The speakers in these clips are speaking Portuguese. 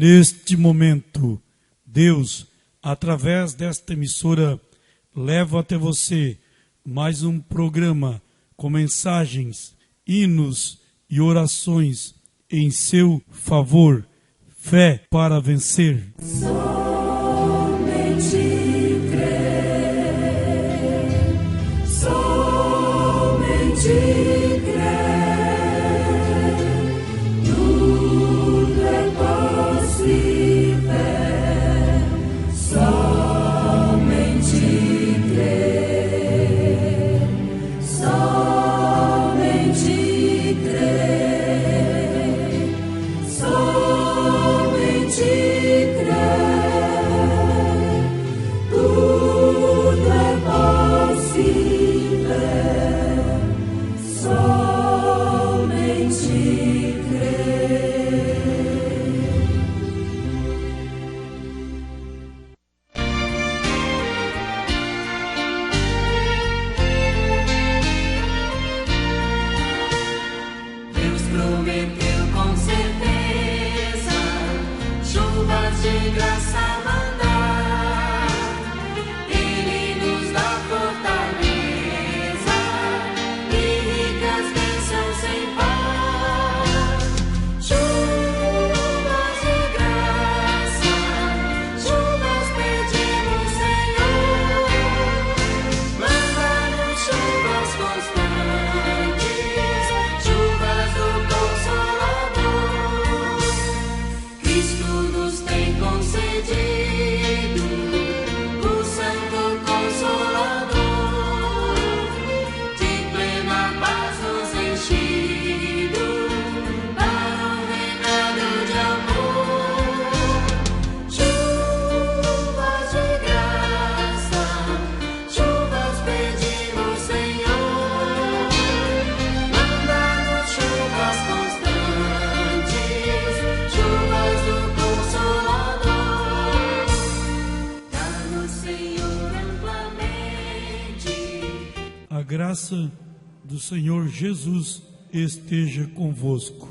Neste momento, Deus, através desta emissora, leva até você mais um programa com mensagens, hinos e orações em seu favor. Fé para vencer. Somente crer, somente crer, tudo é possível, somente crer, somente crer, somente crer, tudo é possível, somente crer. Deus prometeu com certeza chuvas de graça mandar. Ele nos dá fortaleza e ricas bênçãos sem par. Chuvas de graça, chuvas pedimos, Senhor. Manda-nos chuvas constantes, chuvas do Consolador. Cristo nos tem concedido o Santo Consolador, de plena paz nos enchido para um reinado de amor. Chuvas de graça, chuvas pedimos, Senhor. Manda-nos chuvas constantes, chuvas do Consolador. Dá-nos, Senhor, amplamente. A graça do Senhor Jesus esteja convosco.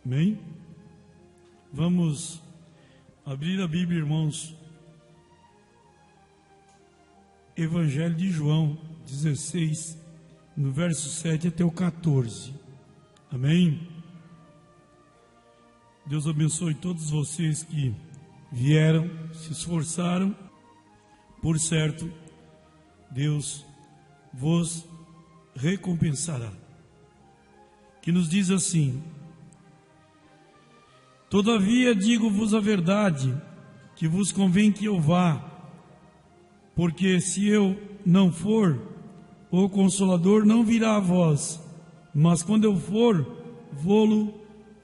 Amém? Vamos abrir a Bíblia, irmãos. Evangelho de João 16, no verso 7 até o 14. Amém? Deus abençoe todos vocês que vieram, se esforçaram. Por certo, Deus vos recompensará. Que nos diz assim: todavia digo-vos a verdade, que vos convém que eu vá, porque se eu não for, o Consolador não virá a vós, mas quando eu for, vô-lo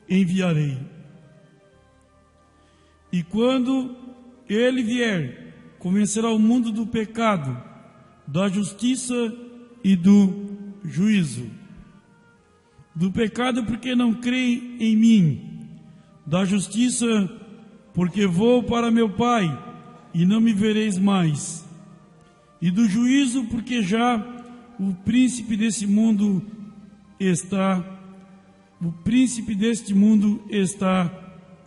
enviarei. E quando ele vier, convencerá o mundo do pecado, da justiça e do juízo. Do pecado, porque não creem em mim; da justiça, porque vou para meu Pai e não me vereis mais; e do juízo, porque já o príncipe deste mundo está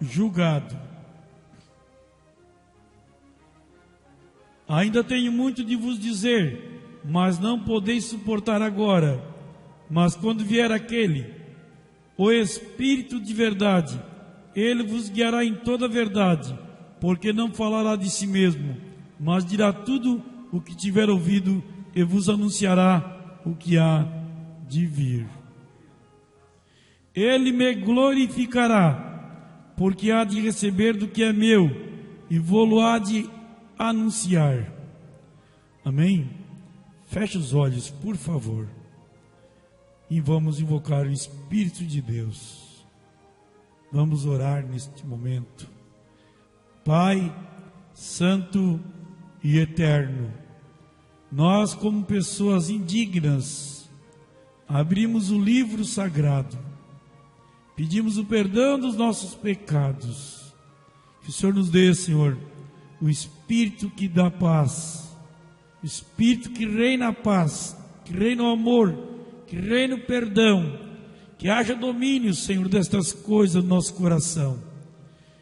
julgado. Ainda tenho muito de vos dizer, mas não podeis suportar agora. Mas quando vier aquele, o Espírito de verdade, ele vos guiará em toda a verdade, porque não falará de si mesmo, mas dirá tudo o que tiver ouvido e vos anunciará o que há de vir. Ele me glorificará, porque há de receber do que é meu e vou-lo há de anunciar. Amém? Feche os olhos, por favor, e vamos invocar o Espírito de Deus. Vamos orar neste momento. Pai Santo e Eterno, nós, como pessoas indignas, abrimos o livro sagrado, pedimos o perdão dos nossos pecados. Que o Senhor nos dê, Senhor, o Espírito que dá paz, o Espírito que reina a paz, que reina o amor, que reina o perdão, que haja domínio, Senhor, destas coisas no nosso coração.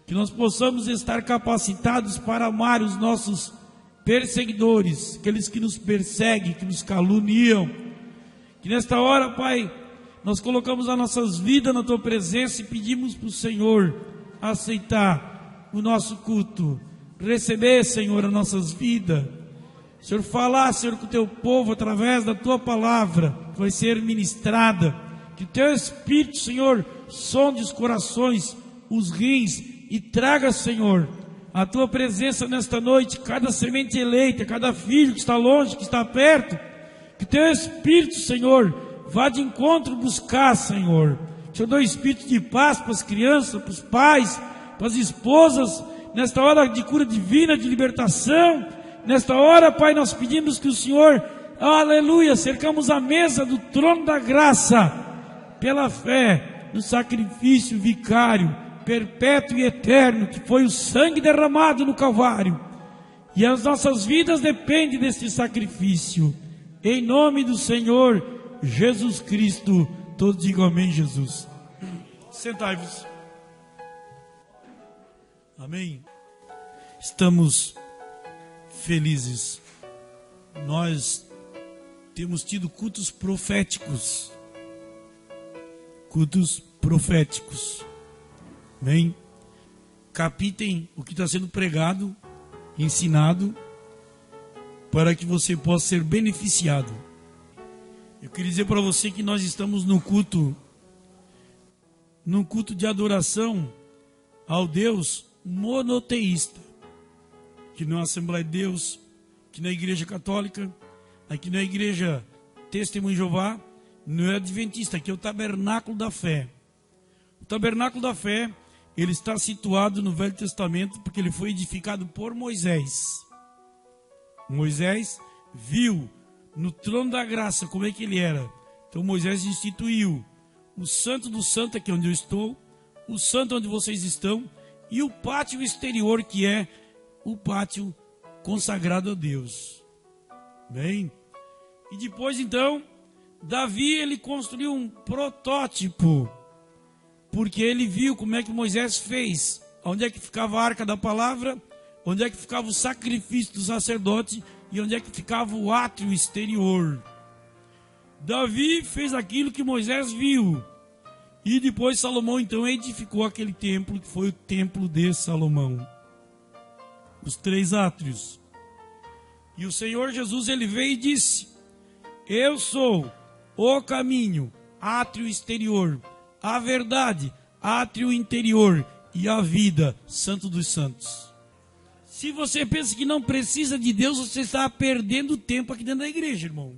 que nós possamos estar capacitados para amar os nossos perseguidores, aqueles que nos perseguem, que nos caluniam. Que nesta hora, Pai, nós colocamos as nossas vidas na Tua presença e pedimos para o Senhor aceitar o nosso culto, receber, Senhor, as nossas vidas. Senhor, falar, Senhor, com o Teu povo através da Tua palavra, que vai ser ministrada. Que o Teu Espírito, Senhor, sonde os corações, os rins e traga, Senhor, a Tua presença nesta noite, cada semente eleita, cada filho que está longe, que está perto. Que o Teu Espírito, Senhor, vá de encontro buscar, Senhor. Que eu dou espírito de paz para as crianças, para os pais, para as esposas, nesta hora de cura divina, de libertação. Nesta hora, Pai, nós pedimos que o Senhor, aleluia, cercamos a mesa do trono da graça, pela fé no sacrifício vicário, perpétuo e eterno, que foi o sangue derramado no Calvário. E as nossas vidas dependem deste sacrifício. Em nome do Senhor Jesus Cristo, todos digam amém, Jesus. Sentai-vos. Amém. Estamos felizes. Nós temos tido cultos proféticos. Cultos proféticos. Amém. Captem o que está sendo pregado, ensinado, para que você possa ser beneficiado. Eu queria dizer para você que nós estamos num culto de adoração ao Deus monoteísta, que não é a Assembleia de Deus, que não é a Igreja Católica, aqui não é a Igreja Testemunho de Jeová, não é Adventista, aqui é o Tabernáculo da Fé. O Tabernáculo da Fé, ele está situado no Velho Testamento, porque ele foi edificado por Moisés. Moisés viu no trono da graça como é que ele era. Então Moisés instituiu o Santo do Santo, aqui onde eu estou, o Santo onde vocês estão, e o pátio exterior, que é o pátio consagrado a Deus. Bem, e depois então, Davi, ele construiu um protótipo, porque ele viu como é que Moisés fez, onde é que ficava a arca da palavra, onde é que ficava o sacrifício do sacerdote e onde é que ficava o átrio exterior. Davi fez aquilo que Moisés viu. E depois Salomão então edificou aquele templo, que foi o templo de Salomão. Os 3 átrios. E o Senhor Jesus, ele veio e disse: eu sou o caminho, átrio exterior, a verdade, átrio interior, e a vida, Santo dos Santos. Se você pensa que não precisa de Deus, você está perdendo tempo aqui dentro da igreja, irmão.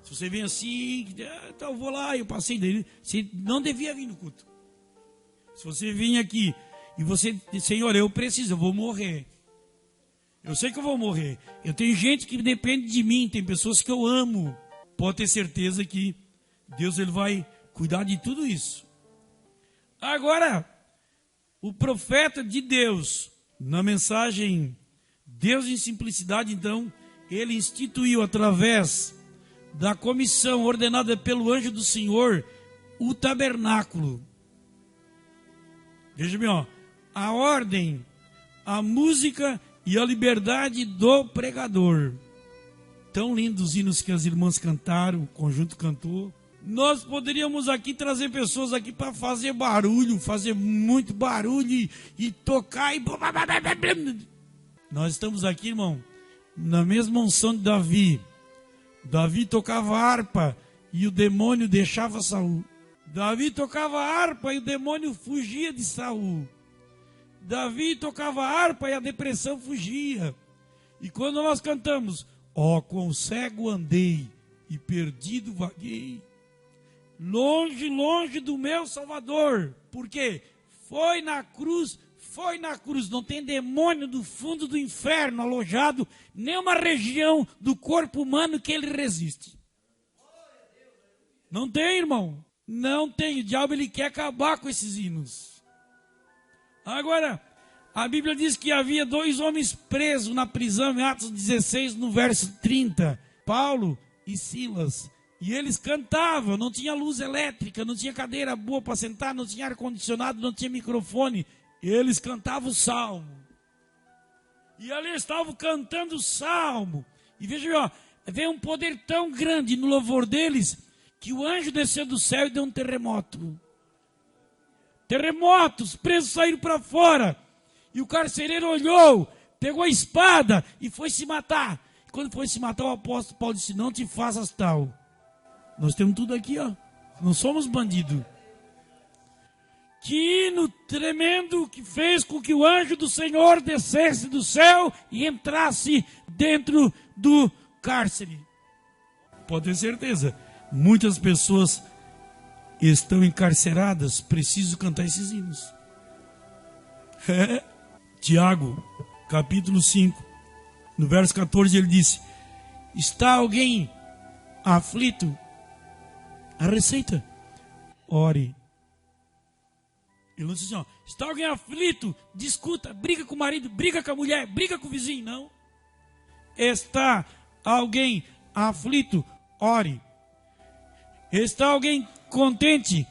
Se você vem assim, então eu vou lá, eu passei dele, você não devia vir no culto. Se você vir aqui e você, Senhor, eu preciso, eu vou morrer. Eu sei que eu vou morrer. Eu tenho gente que depende de mim, tem pessoas que eu amo. Pode ter certeza que Deus, ele vai cuidar de tudo isso. Agora, o profeta de Deus, na mensagem Deus em Simplicidade, então, ele instituiu através da comissão ordenada pelo anjo do Senhor o tabernáculo. Veja bem, ó, a ordem, a música e a liberdade do pregador. Tão lindos os hinos que as irmãs cantaram, o conjunto cantou. Nós poderíamos aqui trazer pessoas aqui para fazer barulho, fazer muito barulho e tocar e... Nós estamos aqui, irmão, na mesma unção de Davi. Davi tocava harpa e o demônio deixava Saul. Davi tocava harpa e o demônio fugia de Saul. Davi tocava harpa e a depressão fugia. E quando nós cantamos: ó, quão cego andei e perdido vaguei, longe, longe do meu Salvador. Por quê? Foi na cruz. Não tem demônio do fundo do inferno alojado, nenhuma região do corpo humano que ele resiste. Não tem, irmão. Não tem. O diabo, ele quer acabar com esses hinos. Agora, a Bíblia diz que havia 2 homens presos na prisão, em Atos 16, no verso 30. Paulo e Silas. E eles cantavam, não tinha luz elétrica, não tinha cadeira boa para sentar, não tinha ar-condicionado, não tinha microfone. Eles cantavam o salmo. E ali estavam cantando o salmo. E veja, ó, veio um poder tão grande no louvor deles, que o anjo desceu do céu e deu um terremoto. Terremotos, presos saíram para fora. E o carcereiro olhou, pegou a espada e foi se matar. E quando foi se matar, o apóstolo Paulo disse: não te faças tal. Nós temos tudo aqui, ó. Não somos bandidos. Que hino tremendo que fez com que o anjo do Senhor descesse do céu e entrasse dentro do cárcere. Pode ter certeza, muitas pessoas estão encarceradas, preciso cantar esses hinos. Tiago, capítulo 5, no verso 14, ele disse: está alguém aflito? A receita: ore. Ele não disse assim, ó, está alguém aflito? Discuta, briga com o marido, briga com a mulher, briga com o vizinho. Não. Está alguém aflito? Ore. Está alguém contente?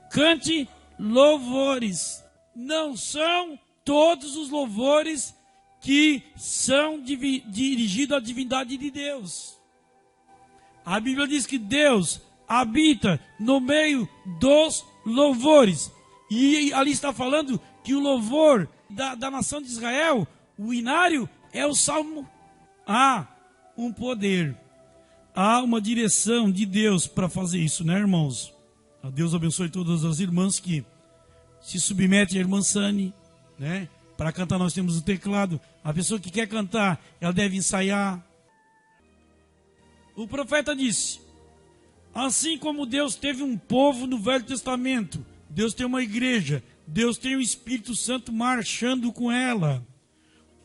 Cante louvores. Não são todos os louvores que são dirigidos à divindade de Deus. A Bíblia diz que Deus habita no meio dos louvores. E ali está falando que o louvor da nação de Israel, o inário, é o salmo. Há um poder, há uma direção de Deus para fazer isso, né, irmãos? A Deus abençoe todas as irmãs que se submetem à irmã Sani, né? Para cantar nós temos o teclado. A pessoa que quer cantar, ela deve ensaiar. O profeta disse: assim como Deus teve um povo no Velho Testamento, Deus tem uma igreja, Deus tem o Espírito Santo marchando com ela.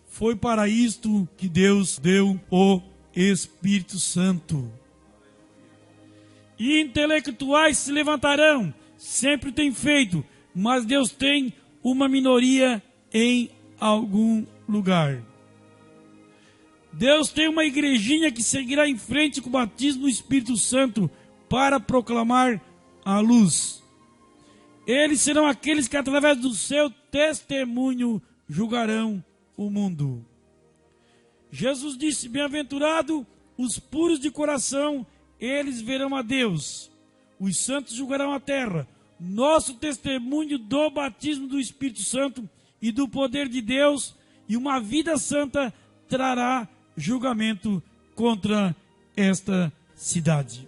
Foi para isto que Deus deu o Espírito Santo. E intelectuais se levantarão, sempre tem feito, mas Deus tem uma minoria em algum lugar. Deus tem uma igrejinha que seguirá em frente com o batismo do Espírito Santo para proclamar a luz. Eles serão aqueles que através do seu testemunho julgarão o mundo. Jesus disse: bem-aventurado os puros de coração, eles verão a Deus. Os santos julgarão a terra. Nosso testemunho do batismo do Espírito Santo e do poder de Deus e uma vida santa trará julgamento contra esta cidade.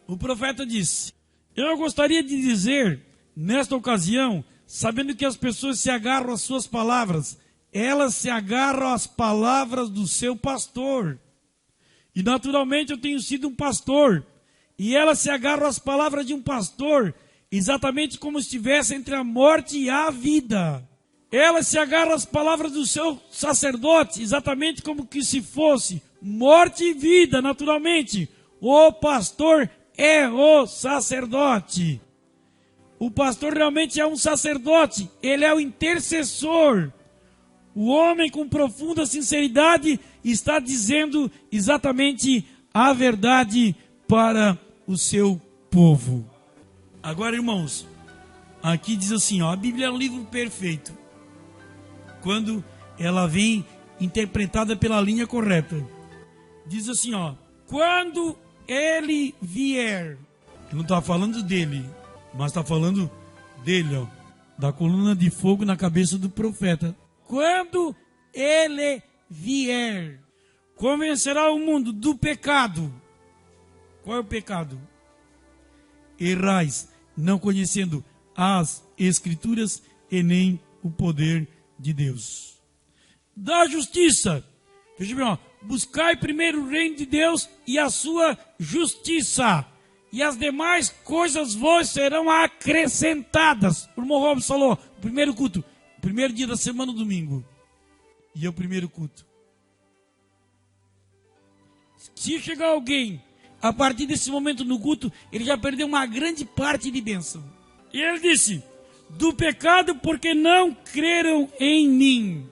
O profeta disse: eu gostaria de dizer, nesta ocasião, sabendo que as pessoas se agarram às suas palavras, elas se agarram às palavras do seu pastor. E naturalmente eu tenho sido um pastor, e elas se agarram às palavras de um pastor, exatamente como estivesse entre a morte e a vida. Elas se agarram às palavras do seu sacerdote, exatamente como que se fosse morte e vida, naturalmente. O pastor é o sacerdote. O pastor realmente é um sacerdote, ele é o intercessor. O homem com profunda sinceridade está dizendo exatamente a verdade para o seu povo. Agora, irmãos, aqui diz assim, ó, a Bíblia é um livro perfeito quando ela vem interpretada pela linha correta. Diz assim, ó, quando ele vier, ele não está falando dele, mas está falando dele, ó, da coluna de fogo na cabeça do profeta. Quando ele vier, convencerá o mundo do pecado. Qual é o pecado? Errais, não conhecendo as Escrituras e nem o poder de Deus. Da justiça, veja bem, ó, buscai primeiro o reino de Deus e a sua justiça, e as demais coisas vos serão acrescentadas. O irmão Robson falou, o primeiro culto, o primeiro dia da semana, domingo, e é o primeiro culto. Se chegar alguém, a partir desse momento no culto, ele já perdeu uma grande parte de bênção. E ele disse, do pecado porque não creram em mim.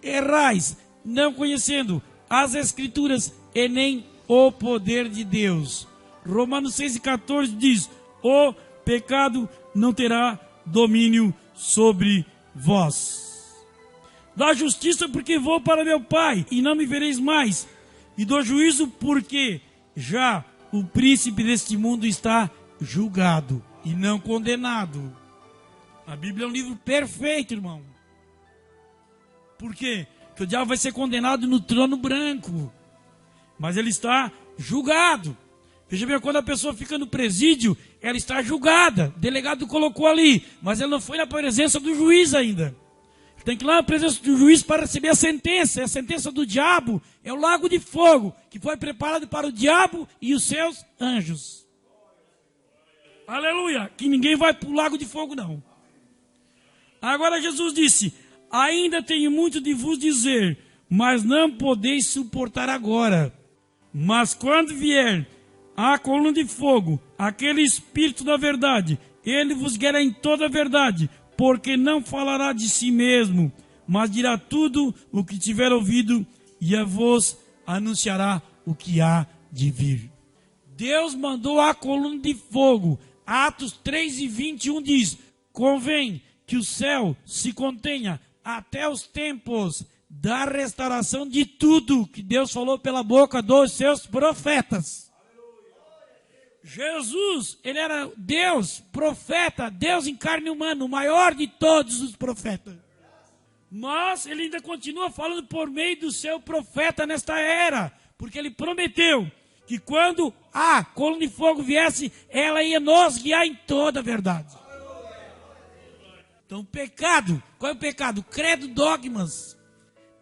Errais, não conhecendo as Escrituras e nem o poder de Deus. Romanos 6,14 diz, o pecado não terá domínio sobre vós. Dá justiça porque vou para meu Pai e não me vereis mais. E dou juízo porque já o príncipe deste mundo está julgado e não condenado. A Bíblia é um livro perfeito, irmão. Por quê? Porque o diabo vai ser condenado no trono branco. Mas ele está julgado. Veja bem, quando a pessoa fica no presídio, ela está julgada. O delegado colocou ali, mas ela não foi na presença do juiz ainda. Tem que ir lá na presença do juiz para receber a sentença. E a sentença do diabo é o lago de fogo, que foi preparado para o diabo e os seus anjos. Aleluia! Que ninguém vai para o lago de fogo, não. Agora Jesus disse: ainda tenho muito de vos dizer, mas não podeis suportar agora. Mas quando vier a coluna de fogo, aquele Espírito da verdade, ele vos guiará em toda a verdade, porque não falará de si mesmo, mas dirá tudo o que tiver ouvido e a vos anunciará o que há de vir. Deus mandou a coluna de fogo. Atos 3:21 diz: convém que o céu se contenha até os tempos da restauração de tudo que Deus falou pela boca dos seus profetas. Jesus, ele era Deus, profeta, Deus em carne humana, o maior de todos os profetas. Mas ele ainda continua falando por meio do seu profeta nesta era, porque ele prometeu que quando a coluna de fogo viesse, ela ia nos guiar em toda a verdade. Então o pecado, qual é o pecado? Credo, dogmas,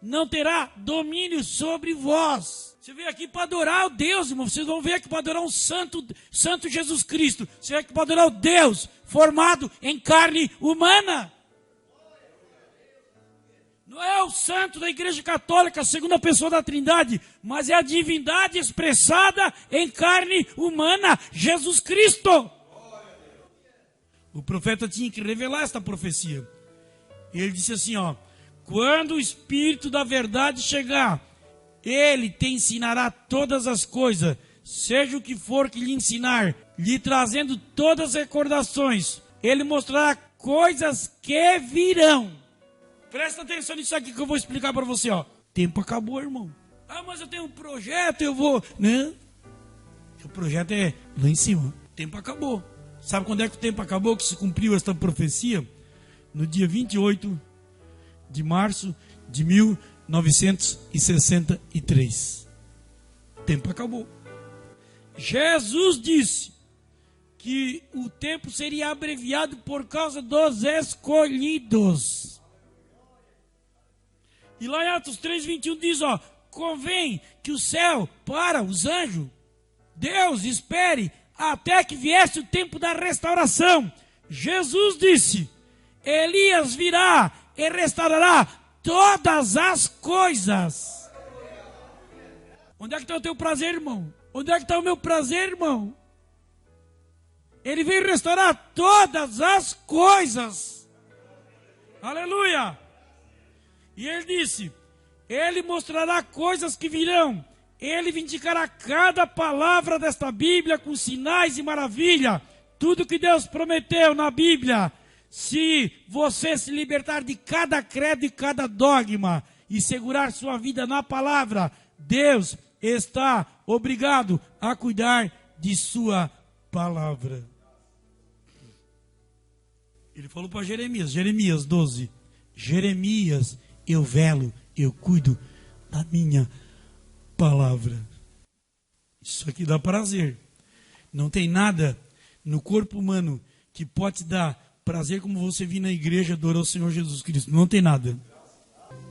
não terá domínio sobre vós. Você veio aqui para adorar o Deus, irmão. Vocês vão ver aqui para adorar um santo Jesus Cristo. Você veio aqui para adorar o Deus formado em carne humana. Não é o santo da Igreja Católica, a segunda pessoa da Trindade, mas é a divindade expressada em carne humana, Jesus Cristo. O profeta tinha que revelar esta profecia. Ele disse assim, ó: quando o Espírito da verdade chegar, ele te ensinará todas as coisas, seja o que for que lhe ensinar, lhe trazendo todas as recordações. Ele mostrará coisas que virão. Presta atenção nisso aqui que eu vou explicar para você, ó. Tempo acabou, irmão. Ah, mas eu tenho um projeto, eu vou... Não. O projeto é lá em cima. Tempo acabou. Sabe quando é que o tempo acabou, que se cumpriu esta profecia? No dia 28 de março de 1963. Tempo acabou. Jesus disse que o tempo seria abreviado por causa dos escolhidos. E lá em Atos 3:21 diz, ó: convém que o céu, para os anjos, Deus espere até que viesse o tempo da restauração. Jesus disse: Elias virá e restaurará todas as coisas. Onde é que está o teu prazer, irmão? Onde é que está o meu prazer, irmão? Ele veio restaurar todas as coisas. Aleluia! E ele disse: ele mostrará coisas que virão. Ele vindicará cada palavra desta Bíblia com sinais e maravilha. Tudo que Deus prometeu na Bíblia. Se você se libertar de cada credo e cada dogma e segurar sua vida na palavra, Deus está obrigado a cuidar de sua palavra. Ele falou para Jeremias, Jeremias 12, Jeremias, eu velo, eu cuido da minha palavra. Isso aqui dá prazer. Não tem nada no corpo humano que pode te dar prazer como você vir na igreja adorar o Senhor Jesus Cristo. Não tem nada.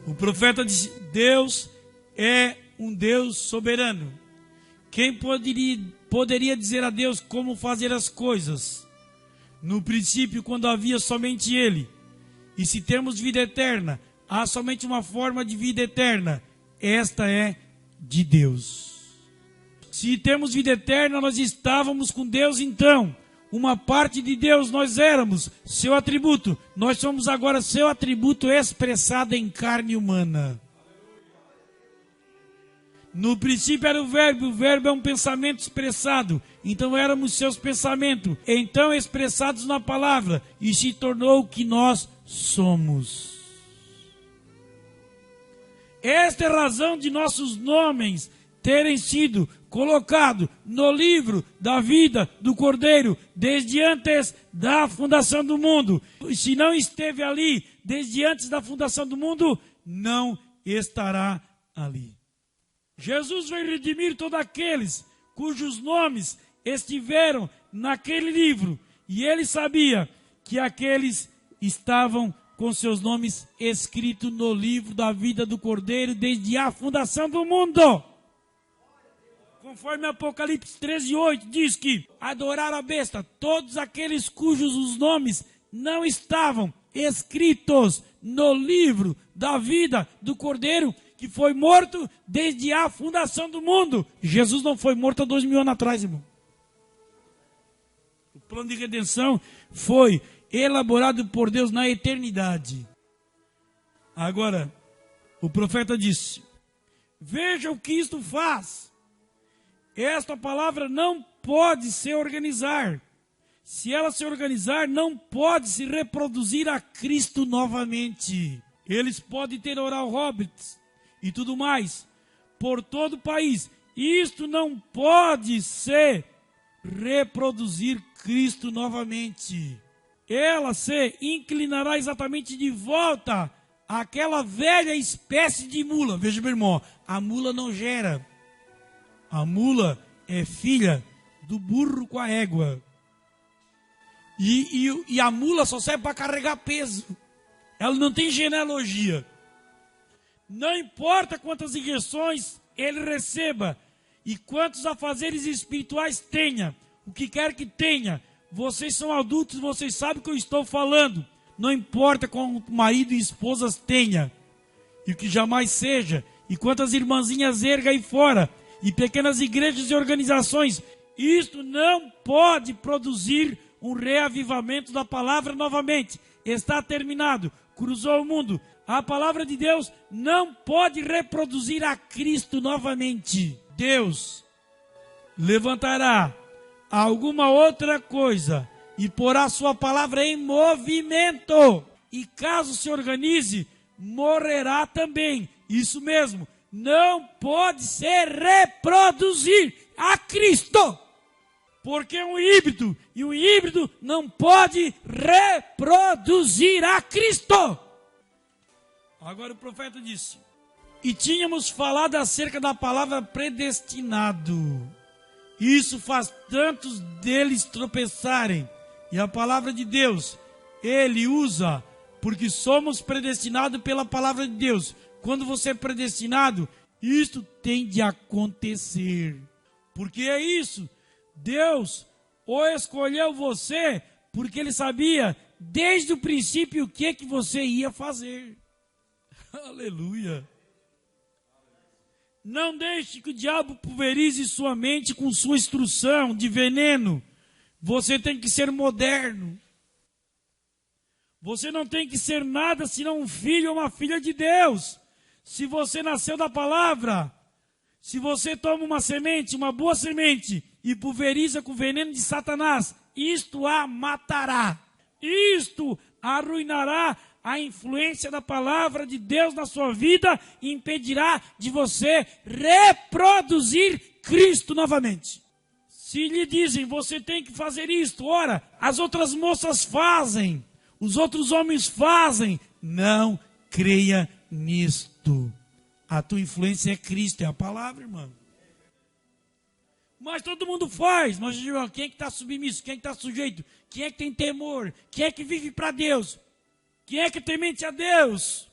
O profeta disse: Deus é um Deus soberano. Quem poderia dizer a Deus como fazer as coisas? No princípio, quando havia somente Ele. E se temos vida eterna, há somente uma forma de vida eterna. Esta é de Deus. Se temos vida eterna, nós estávamos com Deus então. Uma parte de Deus nós éramos, seu atributo. Nós somos agora seu atributo expressado em carne humana. No princípio era o verbo é um pensamento expressado. Então éramos seus pensamentos, então expressados na palavra, e se tornou o que nós somos. Esta é a razão de nossos nomes terem sido colocados no livro da vida do Cordeiro desde antes da fundação do mundo. E se não esteve ali desde antes da fundação do mundo, não estará ali. Jesus veio redimir todos aqueles cujos nomes estiveram naquele livro. E ele sabia que aqueles estavam com seus nomes escritos no livro da vida do Cordeiro desde a fundação do mundo. Conforme Apocalipse 13:8 diz que adoraram a besta todos aqueles cujos os nomes não estavam escritos no livro da vida do Cordeiro, que foi morto desde a fundação do mundo. Jesus não foi morto há 2000 anos atrás, irmão. O plano de redenção foi elaborado por Deus na eternidade. Agora, o profeta disse: veja o que isto faz. Esta palavra não pode se organizar. Se ela se organizar, não pode se reproduzir a Cristo novamente. Eles podem ter oral hobbits e tudo mais por todo o país. Isto não pode se reproduzir Cristo novamente. Ela se inclinará exatamente de volta àquela velha espécie de mula. Veja, meu irmão, a mula não gera. A mula é filha do burro com a égua. E a mula só serve para carregar peso. Ela não tem genealogia. Não importa quantas injeções ele receba e quantos afazeres espirituais tenha, o que quer que tenha, vocês são adultos, vocês sabem o que eu estou falando. Não importa quanto marido e esposas tenha, e o que jamais seja, e quantas irmãzinhas erga aí fora, e pequenas igrejas e organizações, isto não pode produzir um reavivamento da palavra novamente. Está terminado, cruzou o mundo. A palavra de Deus não pode reproduzir a Cristo novamente. Deus levantará alguma outra coisa e porá sua palavra em movimento. E caso se organize, morrerá também. Isso mesmo, não pode se reproduzir a Cristo. Porque é um híbrido, e o híbrido não pode reproduzir a Cristo. Agora o profeta disse: e tínhamos falado acerca da palavra predestinado. Isso faz tantos deles tropeçarem. E a palavra de Deus, ele usa, porque somos predestinados pela palavra de Deus. Quando você é predestinado, isto tem de acontecer. Porque é isso. Deus ou escolheu você porque ele sabia desde o princípio o que você ia fazer. Aleluia. Não deixe que o diabo pulverize sua mente com sua instrução de veneno. Você tem que ser moderno. Você não tem que ser nada senão um filho ou uma filha de Deus. Se você nasceu da palavra, se você toma uma semente, uma boa semente, e pulveriza com o veneno de Satanás, isto a matará. Isto arruinará a influência da palavra de Deus na sua vida e impedirá de você reproduzir Cristo novamente. Se lhe dizem, você tem que fazer isto, ora, as outras moças fazem, os outros homens fazem, não creia nisto. A tua influência é Cristo, é a palavra, irmão. Mas todo mundo faz. Mas quem é que está submisso? Quem é que está sujeito? Quem é que tem temor? Quem é que vive para Deus? Quem é que é temente a Deus?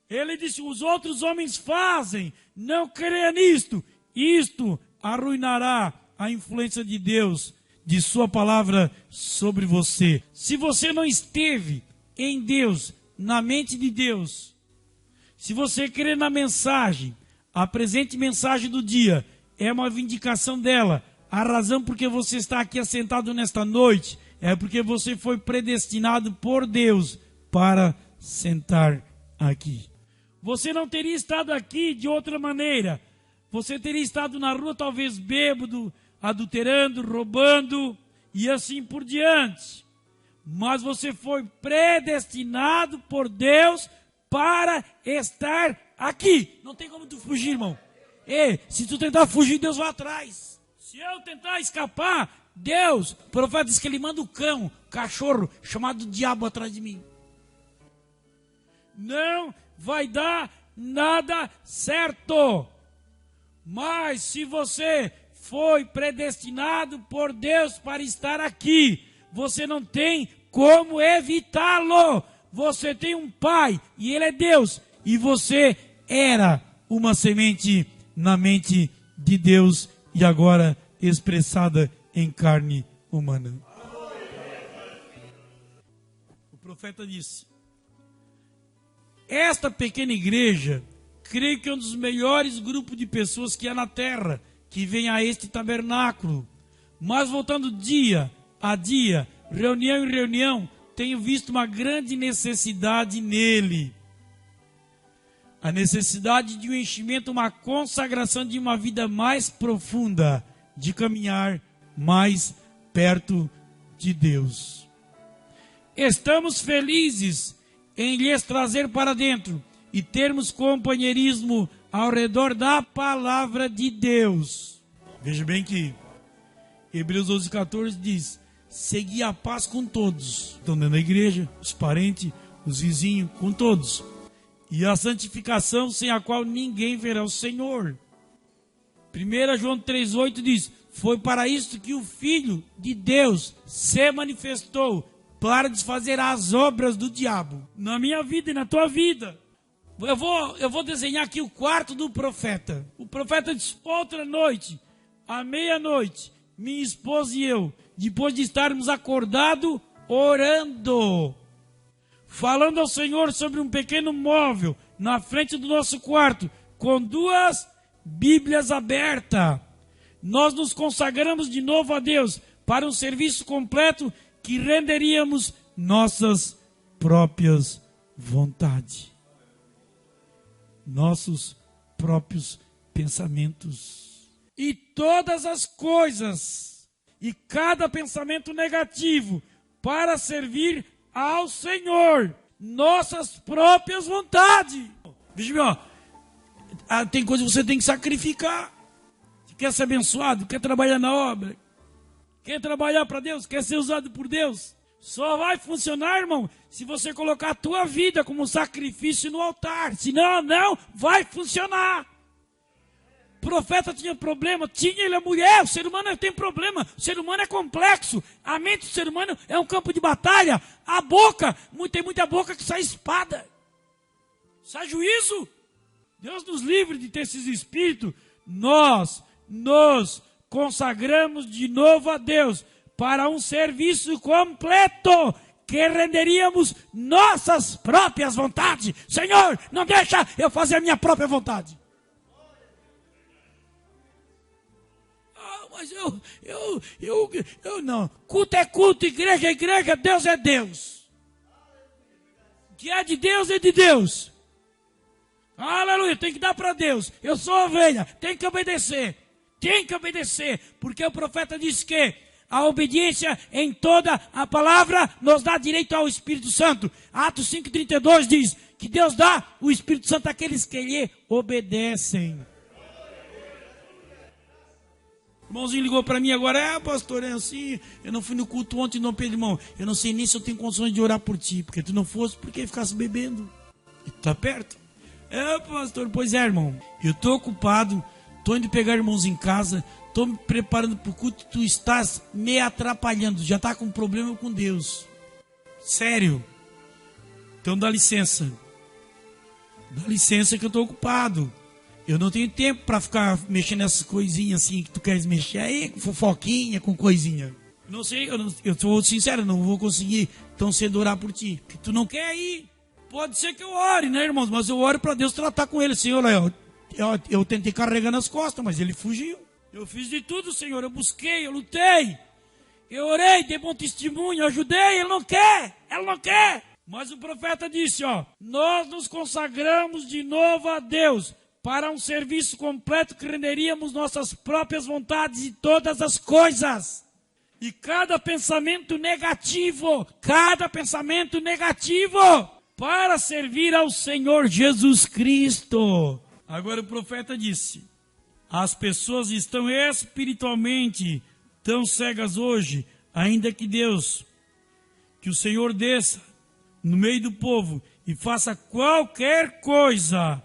Ele disse, os outros homens fazem. Não creia nisto. Isto arruinará a influência de Deus, de sua palavra sobre você. Se você não esteve em Deus, na mente de Deus, se você crê na mensagem, a presente mensagem do dia, é uma vindicação dela. A razão por que você está aqui assentado nesta noite é porque você foi predestinado por Deus para sentar aqui. você não teria estado aqui de outra maneira. Você teria estado na rua talvez bêbado, adulterando, roubando e assim por diante. Mas você foi predestinado por Deus para estar aqui. Não tem como tu fugir, irmão. E se tu tentar fugir, Deus vai atrás. Se eu tentar escapar, Deus, o profeta diz que ele manda o cão, cachorro, chamado diabo atrás de mim. Não vai dar nada certo. Mas se você foi predestinado por Deus para estar aqui, você não tem como evitá-lo. Você tem um pai e ele é Deus. E você era uma semente na mente de Deus e agora expressada em carne humana. O profeta disse: esta pequena igreja, creio que é um dos melhores grupos de pessoas que há na terra, que vem a este tabernáculo. Mas voltando dia a dia, reunião em reunião, tenho visto uma grande necessidade nele. A necessidade de um enchimento, uma consagração de uma vida mais profunda, de caminhar mais perto de Deus. Estamos felizes em lhes trazer para dentro e termos companheirismo ao redor da palavra de Deus. Veja bem que Hebreus 12:14 diz: segui a paz com todos. Estão dentro da igreja, os parentes, os vizinhos, com todos. E a santificação, sem a qual ninguém verá o Senhor. 1 João 3,8 diz: foi para isso que o Filho de Deus se manifestou, para desfazer as obras do diabo, na minha vida e na tua vida. Eu vou desenhar aqui o quarto do profeta. O profeta disse: outra noite, à meia-noite, minha esposa e eu, depois de estarmos acordados, orando, falando ao Senhor sobre um pequeno móvel na frente do nosso quarto, com duas Bíblias abertas, nós nos consagramos de novo a Deus para um serviço completo que renderíamos nossas próprias vontades, nossos próprios pensamentos. E todas as coisas, e cada pensamento negativo, para servir ao Senhor, nossas próprias vontades. Veja bem, ó, tem coisa que você tem que sacrificar. Você quer ser abençoado, quer trabalhar na obra, quer trabalhar para Deus, quer ser usado por Deus, só vai funcionar, irmão, se você colocar a tua vida como sacrifício no altar. Senão, não vai funcionar. O profeta tinha problema, ele é mulher, o ser humano tem problema, o ser humano é complexo, a mente do ser humano é um campo de batalha, a boca, tem muita boca que sai espada, sai juízo. Deus nos livre de ter esses espíritos. Nós nos consagramos de novo a Deus para um serviço completo que renderíamos nossas próprias vontades. Senhor, não deixa eu fazer a minha própria vontade. Mas eu não. Culto é culto, igreja é igreja, Deus é Deus. O que é de Deus é de Deus. Aleluia, tem que dar para Deus. Eu sou ovelha, tem que obedecer. Tem que obedecer, porque o profeta disse que a obediência em toda a palavra nos dá direito ao Espírito Santo. Atos 5,32 diz que Deus dá o Espírito Santo àqueles que lhe obedecem. O irmãozinho ligou para mim agora: pastor, é assim, eu não fui no culto ontem, não, Pedro, irmão, eu não sei nem se eu tenho condições de orar por ti, porque tu não fosse, porque ficasse bebendo, e tu tá perto. Pastor, pois é, irmão, eu estou ocupado, estou indo pegar irmãos em casa, estou me preparando para o culto, tu estás me atrapalhando, já está com problema com Deus, sério, então dá licença que eu estou ocupado, eu não tenho tempo para ficar mexendo nessas coisinhas assim que tu queres mexer aí, com fofoquinha, com coisinha. Não sei, eu sou sincero, não vou conseguir tão cedo orar por ti, porque tu não quer ir. Pode ser que eu ore, né, irmãos? Mas eu oro para Deus tratar com ele. Senhor, eu tentei carregar nas costas, mas ele fugiu. Eu fiz de tudo, Senhor. Eu busquei, eu lutei. Eu orei, dei bom testemunho, ajudei. Ele não quer. Ela não quer. Mas o profeta disse, nós nos consagramos de novo a Deus para um serviço completo que renderíamos nossas próprias vontades e todas as coisas. E cada pensamento negativo para servir ao Senhor Jesus Cristo. Agora o profeta disse, as pessoas estão espiritualmente tão cegas hoje, ainda que o Senhor desça no meio do povo e faça qualquer coisa,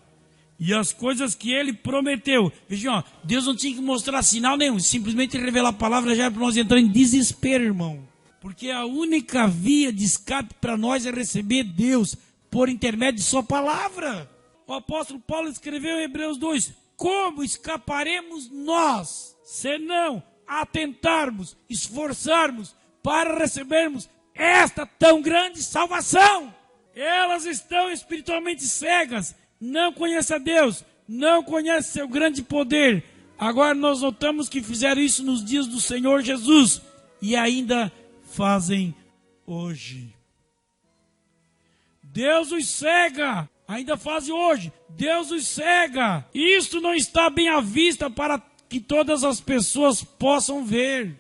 e as coisas que ele prometeu. Vejam, Deus não tinha que mostrar sinal nenhum, simplesmente revelar a palavra já era para nós entrar em desespero, irmão. Porque a única via de escape para nós é receber Deus por intermédio de sua palavra. O apóstolo Paulo escreveu em Hebreus 2, como escaparemos nós, se não atentarmos, esforçarmos para recebermos esta tão grande salvação? Elas estão espiritualmente cegas, não conhecem a Deus, não conhecem seu grande poder. Agora nós notamos que fizeram isso nos dias do Senhor Jesus e ainda fazem hoje. Deus os cega, ainda fazem hoje. Deus os cega. Isto não está bem à vista para que todas as pessoas possam ver.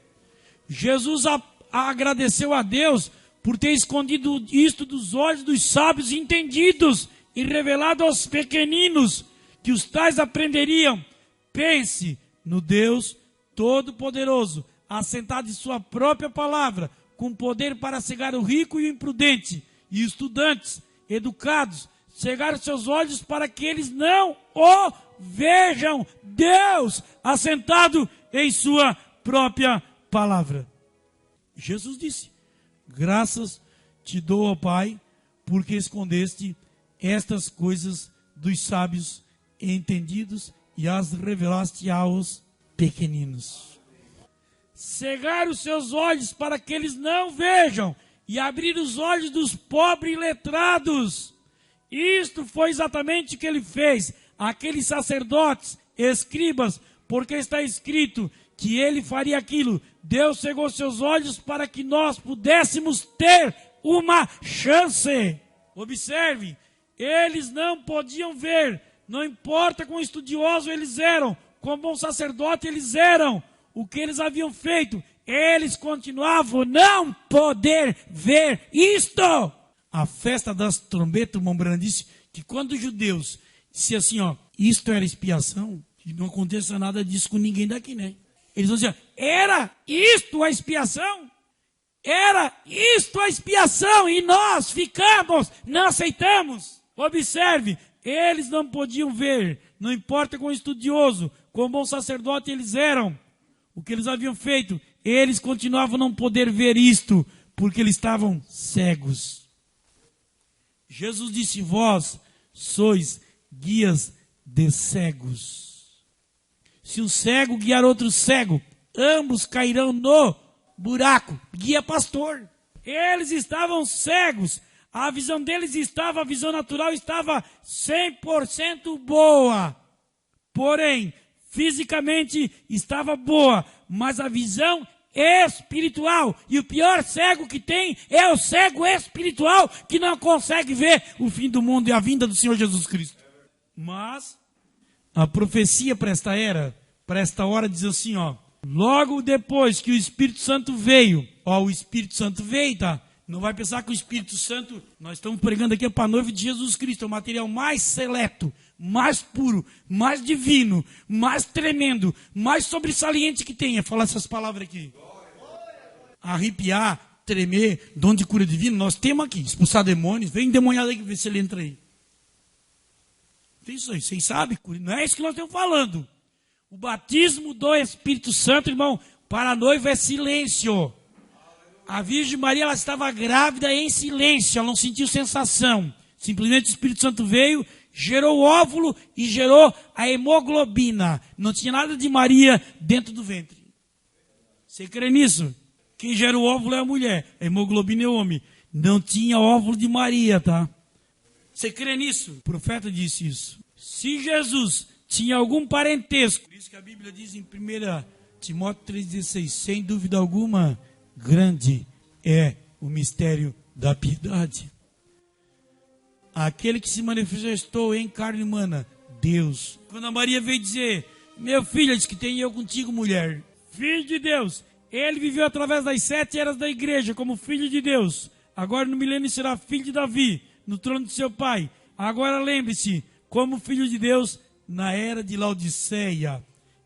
Jesus agradeceu a Deus por ter escondido isto dos olhos dos sábios e entendidos e revelado aos pequeninos, que os tais aprenderiam. Pense no Deus Todo-Poderoso, assentado em sua própria palavra, com poder para cegar o rico e o imprudente, e estudantes, educados, cegar os seus olhos para que eles não o vejam. Deus assentado em sua própria palavra. Jesus disse, graças te dou, ó Pai, porque escondeste estas coisas dos sábios e entendidos e as revelaste aos pequeninos. Cegar os seus olhos para que eles não vejam e abrir os olhos dos pobres e letrados. Isto foi exatamente o que ele fez. Aqueles sacerdotes, escribas, porque está escrito que ele faria aquilo. Deus cegou seus olhos para que nós pudéssemos ter uma chance. Observe, eles não podiam ver, não importa quão estudiosos eles eram, quão bom sacerdote eles eram, o que eles haviam feito, eles continuavam não poder ver isto. A festa das trombetas, o irmão Branham disse que quando os judeus disseram assim, isto era expiação, que não aconteça nada disso com ninguém daqui, né? Eles diziam, era isto a expiação? Era isto a expiação e nós ficamos, não aceitamos. Observe, eles não podiam ver, não importa quão estudioso, quão bom sacerdote eles eram, o que eles haviam feito, eles continuavam a não poder ver isto, porque eles estavam cegos. Jesus disse, vós sois guias de cegos. Se um cego guiar outro cego, ambos cairão no buraco. Guia pastor. Eles estavam cegos. A visão deles a visão natural estava 100% boa. Porém, fisicamente estava boa, mas a visão espiritual. E o pior cego que tem é o cego espiritual, que não consegue ver o fim do mundo e a vinda do Senhor Jesus Cristo. Mas a profecia para esta hora diz assim, logo depois que o Espírito Santo veio, o Espírito Santo veio, tá? Não vai pensar que o Espírito Santo, nós estamos pregando aqui para a noiva de Jesus Cristo, é o material mais seleto, mais puro, mais divino, mais tremendo, mais sobressaliente que tem, é falar essas palavras aqui. Arrepiar, tremer, dom de cura divina, nós temos aqui, expulsar demônios, vem endemoniado aí que vê se ele entra aí. Tem isso aí, vocês sabem, não é isso que nós estamos falando. O batismo do Espírito Santo, irmão, para a noiva é silêncio. A Virgem Maria, ela estava grávida em silêncio, ela não sentiu sensação. Simplesmente o Espírito Santo veio, gerou o óvulo e gerou a hemoglobina. Não tinha nada de Maria dentro do ventre. Você crê nisso? Quem gera o óvulo é a mulher, a hemoglobina é o homem. Não tinha óvulo de Maria, tá? Você crê nisso? O profeta disse isso. Se Jesus tinha algum parentesco, por isso que a Bíblia diz em 1 Timóteo 3,16, sem dúvida alguma, grande é o mistério da piedade. Aquele que se manifestou em carne humana, Deus. Quando a Maria veio dizer, meu filho, diz que tem eu contigo, mulher. Filho de Deus. Ele viveu através das 7 eras da igreja como filho de Deus. Agora no milênio será filho de Davi, no trono de seu pai. Agora lembre-se, como filho de Deus, na era de Laodiceia.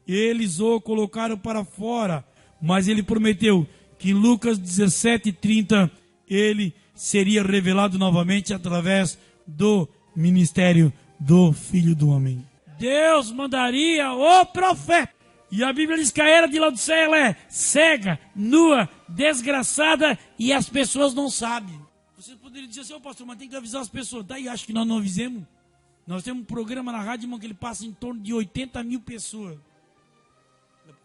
Eles o colocaram para fora, mas ele prometeu que em Lucas 17:30 ele seria revelado novamente através do ministério do Filho do Homem. Deus mandaria o profeta. E a Bíblia diz que a era de Laodiceia ela é cega, nua, desgraçada e as pessoas não sabem. Você poderia dizer assim, pastor, mas tem que avisar as pessoas. Daí acho que nós não avisemos. Nós temos um programa na rádio, irmão, que ele passa em torno de 80 mil pessoas.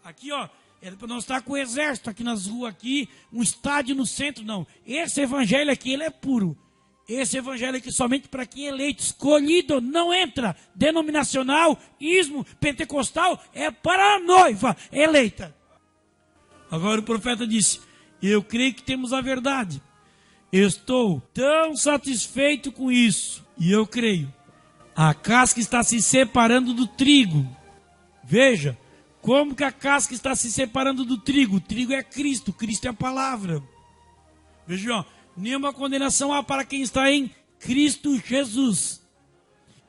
Aqui, ó, era para nós estar com o exército aqui nas ruas, aqui, um estádio no centro, não. Esse evangelho aqui, ele é puro. Esse evangelho aqui somente para quem é eleito, escolhido, não entra. Denominacional, ismo, pentecostal, é para a noiva eleita. Agora o profeta disse, eu creio que temos a verdade. Eu estou tão satisfeito com isso. E eu creio. A casca está se separando do trigo. Veja, como que a casca está se separando do trigo? O trigo é Cristo, Cristo é a palavra. Veja, ó, nenhuma condenação há para quem está em Cristo Jesus,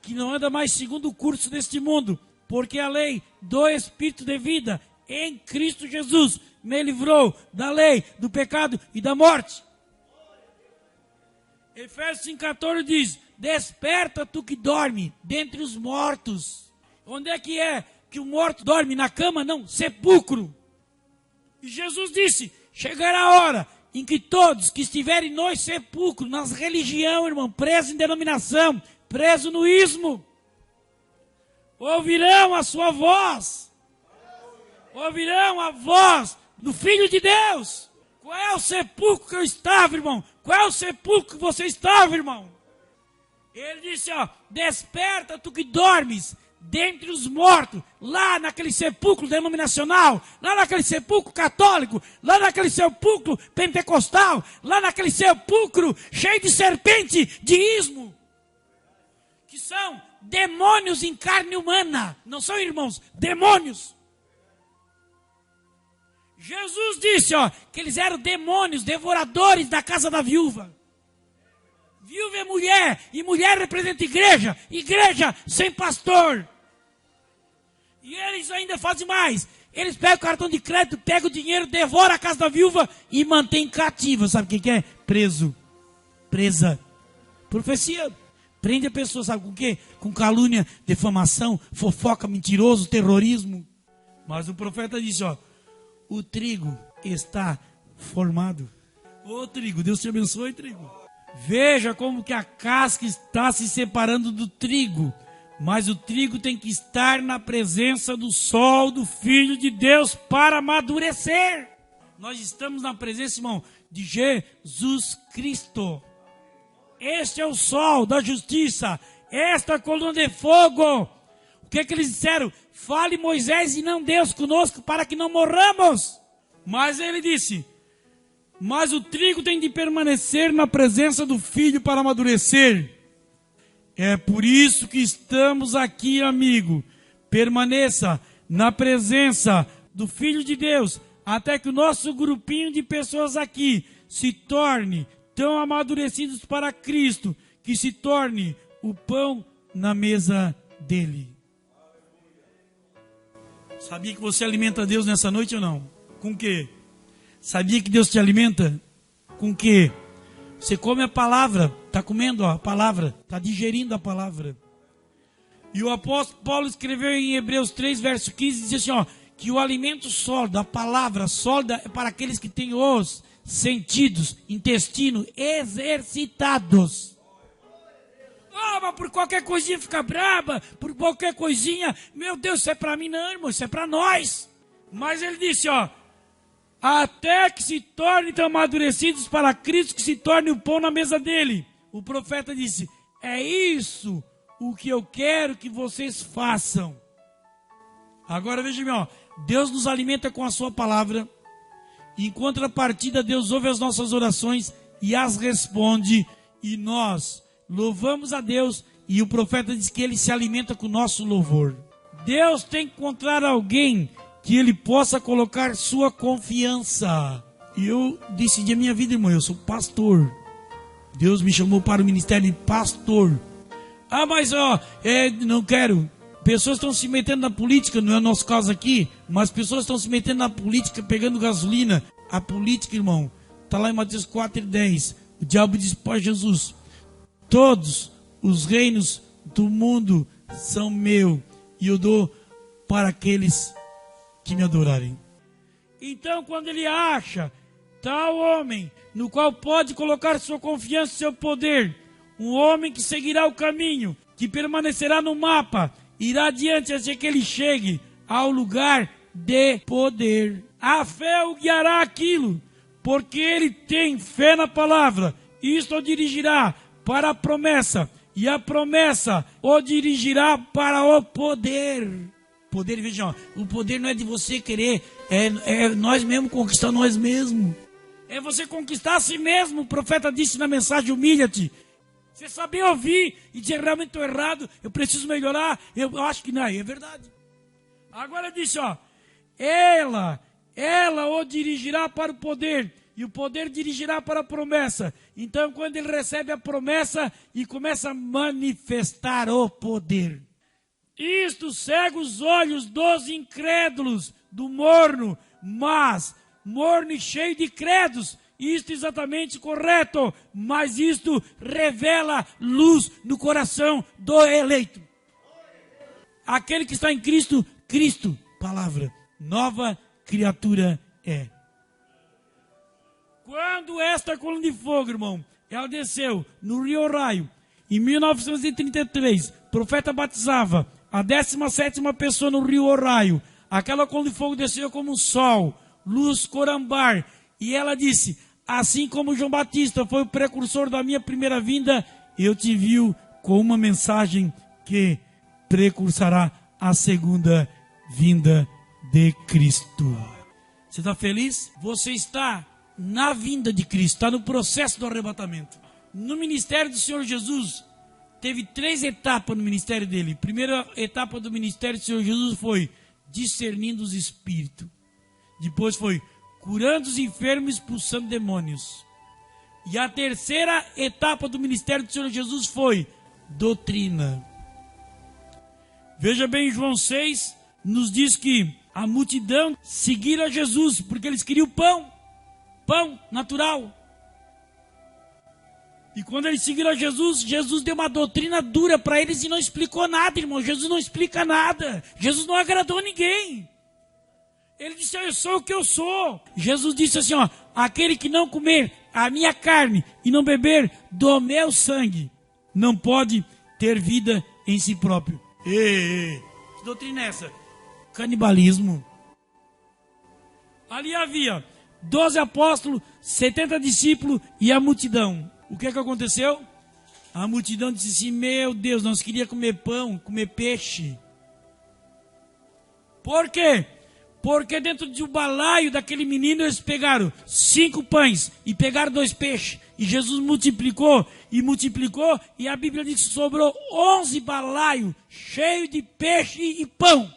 que não anda mais segundo o curso deste mundo, porque a lei do Espírito de vida em Cristo Jesus me livrou da lei, do pecado e da morte. Efésios 5,14 diz, desperta tu que dorme dentre os mortos. Onde é que o morto dorme? Na cama? Não, sepulcro. E Jesus disse, chegará a hora em que todos que estiverem nos sepulcros, nas religiões, irmão, presos em denominação, presos no ismo, ouvirão a sua voz. Ouvirão a voz do Filho de Deus. Qual é o sepulcro que eu estava, irmão? Qual é o sepulcro que você estava, irmão? Ele disse, ó, desperta tu que dormes dentre os mortos, lá naquele sepulcro denominacional, lá naquele sepulcro católico, lá naquele sepulcro pentecostal, lá naquele sepulcro cheio de serpente, de ismo, que são demônios em carne humana, não são irmãos, demônios. Jesus disse, ó, que eles eram demônios, devoradores da casa da viúva. Viúva é mulher, e mulher representa igreja, igreja sem pastor. E eles ainda fazem mais. Eles pegam o cartão de crédito, pegam o dinheiro, devoram a casa da viúva e mantêm cativa. Sabe o que é? Preso. Presa. Profecia. Prende a pessoa, sabe com o quê? Com calúnia, defamação, fofoca, mentiroso, terrorismo. Mas o profeta disse, ó, o trigo está formado. Ô trigo, Deus te abençoe, trigo. Veja como que a casca está se separando do trigo. Mas o trigo tem que estar na presença do sol, do Filho de Deus, para amadurecer. Nós estamos na presença, irmão, de Jesus Cristo. Este é o sol da justiça. Esta é a coluna de fogo. O que eles disseram? Fale Moisés e não Deus conosco para que não morramos. Mas ele disse, mas o trigo tem de permanecer na presença do Filho para amadurecer. É por isso que estamos aqui, amigo. Permaneça na presença do Filho de Deus, até que o nosso grupinho de pessoas aqui se torne tão amadurecidos para Cristo, que se torne o pão na mesa dele. Sabia que você alimenta Deus nessa noite ou não? Com o quê? Sabia que Deus te alimenta? Com o quê? Você come a palavra, está comendo a palavra, está digerindo a palavra. E o apóstolo Paulo escreveu em Hebreus 3, verso 15, diz assim, ó, que o alimento sólido, a palavra sólida é para aqueles que têm os sentidos, intestino exercitados. Ah, mas por qualquer coisinha fica braba, por qualquer coisinha, meu Deus, isso é para mim não, irmão, isso é para nós. Mas ele disse, ó, até que se tornem tão amadurecidos para Cristo, que se torne o pão na mesa dele. O profeta disse, é isso o que eu quero que vocês façam. Agora veja bem, ó, Deus nos alimenta com a sua palavra. Em contrapartida, Deus ouve as nossas orações e as responde. E nós louvamos a Deus e o profeta diz que ele se alimenta com o nosso louvor. Deus tem que encontrar alguém que ele possa colocar sua confiança. E eu decidi a minha vida, irmão, eu sou pastor. Deus me chamou para o ministério de pastor. Ah, mas não quero. Pessoas estão se metendo na política, não é o nosso caso aqui, mas pessoas estão se metendo na política, pegando gasolina. A política, irmão, está lá em Mateus 4:10. O diabo diz para Jesus: todos os reinos do mundo são meus, e eu dou para aqueles que me adorarem. Então, quando ele acha tal homem no qual pode colocar sua confiança e seu poder, um homem que seguirá o caminho, que permanecerá no mapa, irá adiante até que ele chegue ao lugar de poder. A fé o guiará aquilo, porque ele tem fé na palavra. Isto o dirigirá para a promessa, e a promessa o dirigirá para o poder. Poder, vejam, o poder não é de você querer, é nós mesmos conquistar nós mesmos. É você conquistar a si mesmo. O profeta disse na mensagem: humilha-te. Você saber ouvir e dizer: realmente estou errado, eu preciso melhorar. Eu acho que não, é verdade. Agora disse, ela o dirigirá para o poder, e o poder dirigirá para a promessa. Então, quando ele recebe a promessa e começa a manifestar o poder, isto cega os olhos dos incrédulos, do morno, mas morno e cheio de credos. Isto é exatamente correto, mas isto revela luz no coração do eleito. Aquele que está em Cristo, Cristo, palavra, nova criatura é. Quando esta coluna de fogo, irmão, ela desceu no Rio Raio, em 1933, o profeta batizava a 17ª pessoa no Rio Raio. Aquela coluna de fogo desceu como um sol, luz corambar, e ela disse: assim como João Batista foi o precursor da minha primeira vinda, eu te envio com uma mensagem que precursará a segunda vinda de Cristo. Você está feliz? Você está na vinda de Cristo, está no processo do arrebatamento. No ministério do Senhor Jesus, teve 3 etapas no ministério dele. A primeira etapa do ministério do Senhor Jesus foi discernindo os espíritos. Depois foi curando os enfermos, expulsando demônios. E a terceira etapa do ministério do Senhor Jesus foi doutrina. Veja bem, João 6 nos diz que a multidão seguira Jesus, porque eles queriam pão natural. E quando eles seguiram a Jesus, Jesus deu uma doutrina dura para eles e não explicou nada, irmão. Jesus não explica nada. Jesus não agradou ninguém. Ele disse: eu sou o que eu sou. Jesus disse assim, aquele que não comer a minha carne e não beber do meu sangue, não pode ter vida em si próprio. Que doutrina é essa? Canibalismo. Ali havia 12 apóstolos, 70 discípulos e a multidão. O que aconteceu? A multidão disse assim: meu Deus, nós queríamos comer pão, comer peixe. Por quê? Porque dentro de um balaio daquele menino eles pegaram 5 pães e pegaram 2 peixes. E Jesus multiplicou, e a Bíblia diz que sobrou 11 balaios cheios de peixe e pão.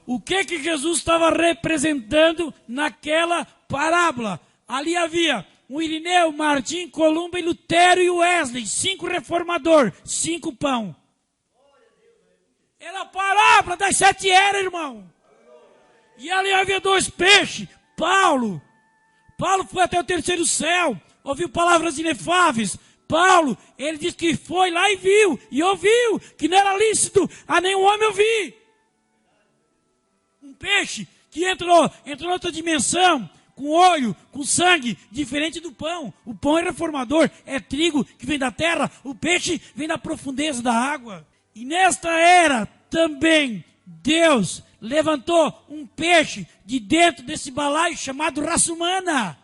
O que Jesus estava representando naquela parábola? Ali havia um Irineu, Martim, Columba e Lutero e Wesley, 5 reformadores, 5 pão. Era a parábola das 7 eras, irmão. E ali havia 2 peixes. Paulo foi até o 3º céu, ouviu palavras inefáveis. Paulo, ele disse que foi lá e viu, e ouviu, que não era lícito a nenhum homem ouvir. Um peixe que entrou em outra dimensão, com olho, com sangue, diferente do pão. O pão é reformador, é trigo que vem da terra, o peixe vem da profundeza da água. E nesta era também, Deus levantou um peixe de dentro desse balaio chamado raça humana.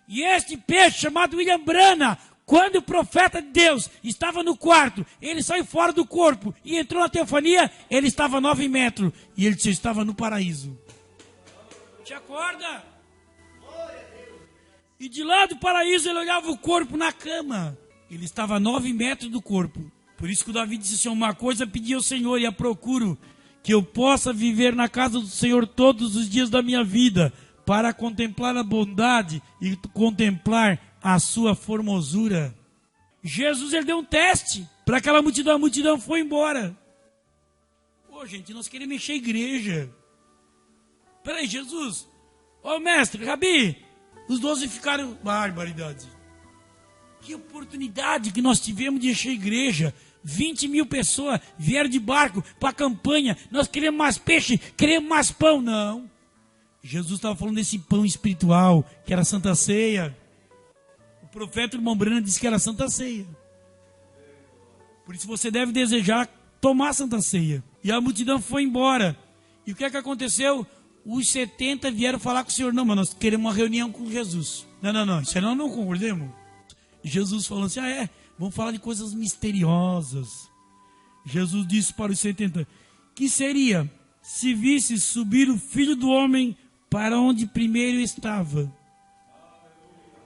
E este peixe chamado William Branham, quando o profeta de Deus estava no quarto, ele saiu fora do corpo e entrou na teofania, ele estava a 9 metros. E ele disse: eu estava no paraíso. Te acorda? E de lá do paraíso ele olhava o corpo na cama. Ele estava a 9 metros do corpo. Por isso que o Davi disse assim, uma coisa pedi ao Senhor e a procuro, que eu possa viver na casa do Senhor todos os dias da minha vida, para contemplar a bondade e contemplar a sua formosura. Jesus, ele deu um teste para aquela multidão, a multidão foi embora. Pô, gente, nós queremos encher a igreja. Peraí, Jesus, ô mestre, Rabi, os 12 ficaram, barbaridade. Que oportunidade que nós tivemos de encher a igreja. 20 mil pessoas vieram de barco para a campanha. Nós queremos mais peixe, queremos mais pão. Não. Jesus estava falando desse pão espiritual, que era a Santa Ceia. O profeta irmão Branham disse que era a Santa Ceia. Por isso você deve desejar tomar a Santa Ceia. E a multidão foi embora. E o que é que aconteceu? Os 70 vieram falar com o Senhor. Não, mas nós queremos uma reunião com Jesus. Não, isso aí nós não concordemos. Jesus falou assim, vamos falar de coisas misteriosas. Jesus disse para os 70, que seria se visse subir o Filho do Homem para onde primeiro estava.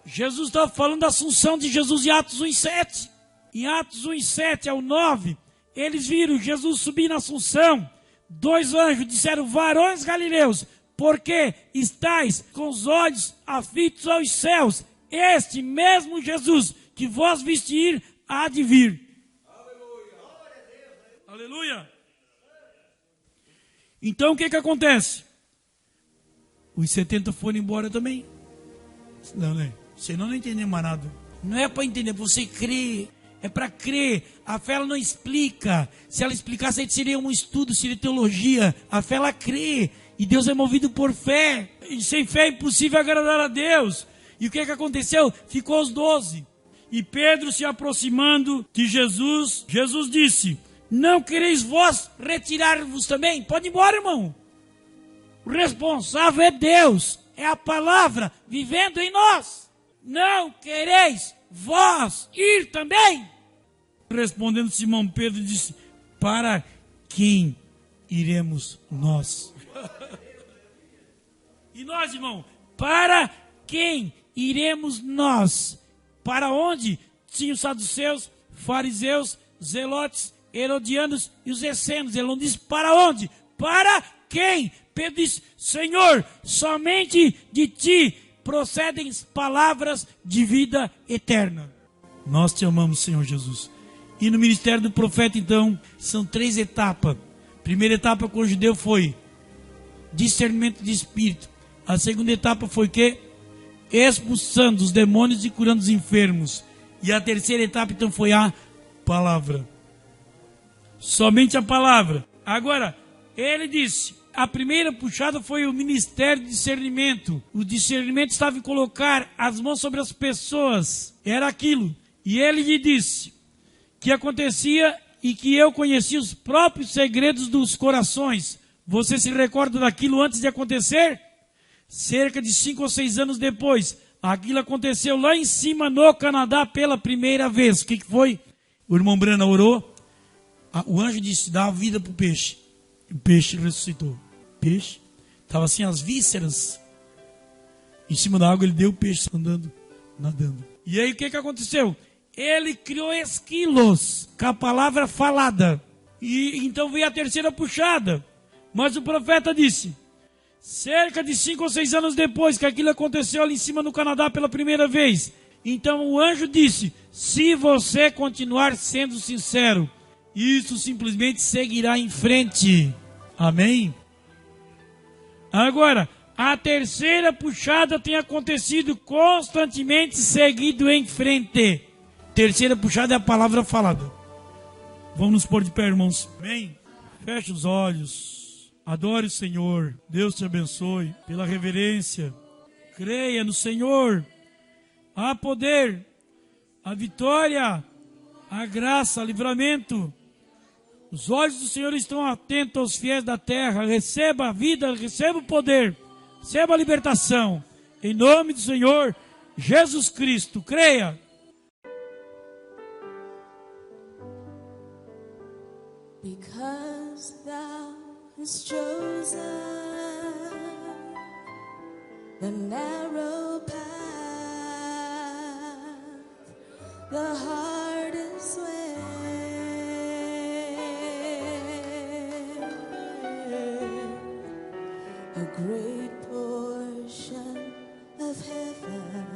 Jesus estava falando da assunção de Jesus em Atos 1:7. Em Atos 1:7 ao 9, eles viram Jesus subir na assunção. 2 anjos disseram, varões galileus, porque estáis com os olhos afitos aos céus? Este mesmo Jesus que vós viste ir, há de vir. Aleluia. Aleluia. Então o que acontece? Os 70 foram embora também. Não, né? Você não entendeu mais nada. Não é para entender, você crê. É para crer. A fé ela não explica. Se ela explicasse, aí seria um estudo, seria teologia. A fé ela crê. E Deus é movido por fé. E sem fé é impossível agradar a Deus. E o que aconteceu? Ficou os 12. E Pedro se aproximando de Jesus, Jesus disse, não quereis vós retirar-vos também? Pode ir embora, irmão. O responsável é Deus, é a palavra vivendo em nós. Não quereis vós ir também? Respondendo Simão Pedro disse, para quem iremos nós? E nós, irmão, para quem iremos nós? Para onde tinham os saduceus, fariseus, zelotes, herodianos e os essênios? Ele não disse para onde? Para quem? Pedro disse, Senhor, somente de ti procedem palavras de vida eterna. Nós te amamos, Senhor Jesus. E no ministério do profeta, então, são 3 etapas. Primeira etapa com o judeu foi discernimento de espírito. A segunda etapa foi o quê? Expulsando os demônios e curando os enfermos. E a terceira etapa, então, foi a palavra. Somente a palavra. Agora, ele disse, a primeira puxada foi o ministério de discernimento. O discernimento estava em colocar as mãos sobre as pessoas. Era aquilo. E ele lhe disse que acontecia e que eu conhecia os próprios segredos dos corações. Você se recorda daquilo antes de acontecer? Cerca de 5 ou 6 anos depois, aquilo aconteceu lá em cima no Canadá pela primeira vez. O que foi? O irmão Brana orou. O anjo disse, dá a vida para o peixe. O peixe ressuscitou. Peixe. Estava assim as vísceras. Em cima da água ele deu o peixe andando, nadando. E aí o que aconteceu? Ele criou esquilos com a palavra falada. E então veio a terceira puxada. Mas o profeta disse, cerca de 5 ou 6 anos depois que aquilo aconteceu ali em cima no Canadá pela primeira vez, então o anjo disse, se você continuar sendo sincero, isso simplesmente seguirá em frente. Amém? Agora, a terceira puxada tem acontecido constantemente seguido em frente. Terceira puxada é a palavra falada. Vamos nos pôr de pé, irmãos. Amém? Feche os olhos. Adore o Senhor. Deus te abençoe pela reverência. Creia no Senhor. Há poder, a vitória, a graça, o livramento. Os olhos do Senhor estão atentos aos fiéis da terra. Receba a vida, receba o poder, receba a libertação. Em nome do Senhor Jesus Cristo. Creia. Because thou hast chosen the narrow path, the hard great portion of heaven